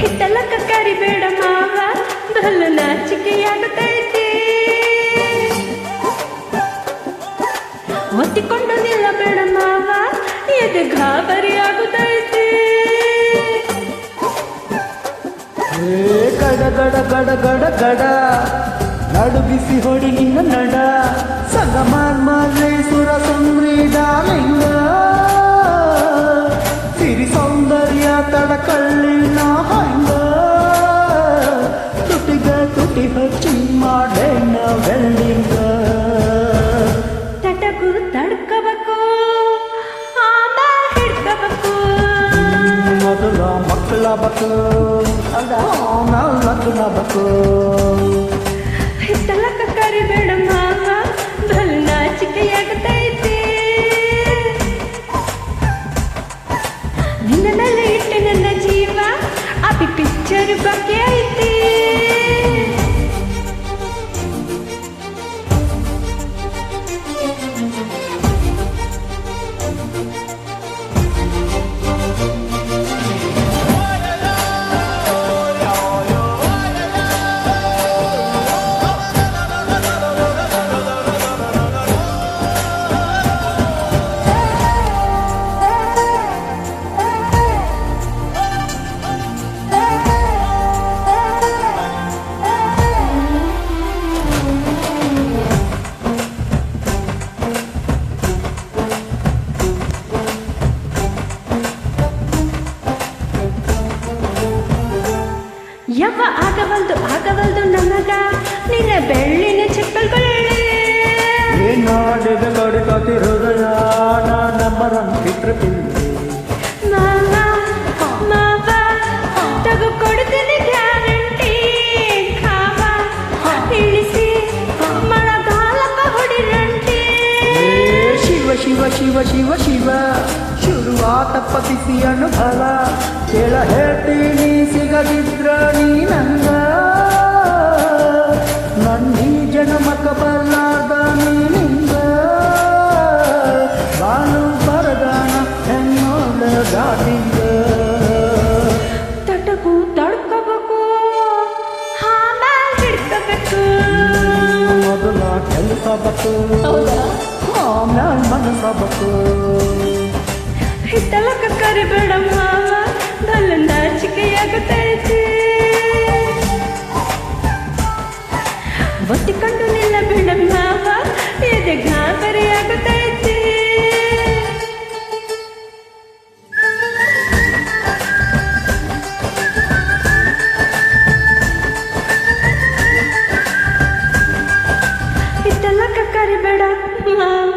ಹಿತ್ತಲಕ್ಕ ಕರಿಬೇಡ ಮಾವ ಬಲು ನಾಚಿಕೆಯಾಗುತ್ತೈತಿ ಒತ್ತಿಕೊಂಡು ನಿಲ್ಲಬೇಡ ಮಾವ ಎದೆ ಗಾಬರಿಯಾಗುತ್ತೈತಿ ಗಡ ಗಡ ಗಡ ಗಡ ಗಡ ನಡುಗಿಸಿ ಹೊಡಿ ನಿನ್ನ ನಡ ಸಂಗಮಾನ್ಮಲ್ಲೇಶ್ವರ ಸಂಗ್ರೀಡಾಲಿಂಗ ಸಿರಿ ಸೌಂದರ್ಯ ತಡಕಳ್ಳಿನ ಹಂಗ ತುಟಿಗ ತುಟಿ ಹಚ್ಚಿ ಮಾಡೇನ ವೆಲ್ಡಿಂಗ ತಟಕು ತಡ್ಕಬೇಕು ಆಮೇಲೆ ಹಿಡ್ಕಬೇಕು ಮೊದಲ ಮಕ್ಕಳ ಬಕು ಆಮೇಲೆ ಲಗ್ನ ಬಕು ಹಿತ್ತಲಕ್ಕ ಕರಿಬೇಡ ಮಾವ ಬಲು ನಾಚಿಕೆಯಾಗುತ್ತೈತಿ ನಿನ್ನ ಮೇಲೆ ಇಟ್ಟು ನನ್ನ ಜೀವ ಅಭಿ ಪಿಕ್ಚರ್ ಬಗ್ಗೆ ಐತಿ ಯವ್ವ ಆಗವಲ್ದು ನನಗ ನಿನ್ನ ಬೆಳ್ಳಿನ ಚಪ್ಪಲ್ಗಳೇ ಏನಾಡಿದ ಕಡಿತತಿ ಹೃದಯ ನಂಬರಂತಿಟ್ರ ಪಿಲ್ಲಿ ಮಾವ ತಗೋ ಕೊಡ್ತೀನಿ ಗ್ಯಾರಂಟಿ ಖಾವ ಇಳಿಸಿ ಮಳೆಗಾಲಕ್ಕ ಹೊಡಿರಂಟಿ ಶಿವ ಶಿವ ಶಿವ ಶಿವ ಶಿವ ಶುರುವಾತ ಪತಿಸಿ ಅನುಭವ ಕೇಳ ಹೇಳ್ತೀನಿ ಸಿಗದಿದ್ರ ನೀ ನಂಗ ನನ್ನೀ ಜನ್ಮಕ್ಕ ಬಲ್ಲಾದ ನೀನಿಂಗ ಬಾಳು ಬರಗಾನ ಹೆಣ್ಣೋಳ ಗಾಡಿಂಗ ತಟಕು ತಡ್ಕೋಬೇಕು ಆಮೇಲೆ ಹಿಡ್ಕೋಬೇಕು ಮೊದಲ ಕೆಲಸ ಬತ್ತು ಆಮೇಲೆ ಮನಸ್ಸ ಬತ್ತು ಹಿತ್ತಲಕ್ಕ ಕರಿಬೇಡ ಮಾವ ಬಲು ನಾಚಿಕೆಯಾಗುತ್ತೈತಿ ಒತ್ತಿಕೊಂಡು ನಿಲ್ಲಬೇಡ ಮಾವ ಎದೆ ಗಾಬರಿಯಾಗುತ್ತೈತಿ ಹಿತ್ತಲಕ್ಕ ಕರಿಬೇಡ ಮಾವ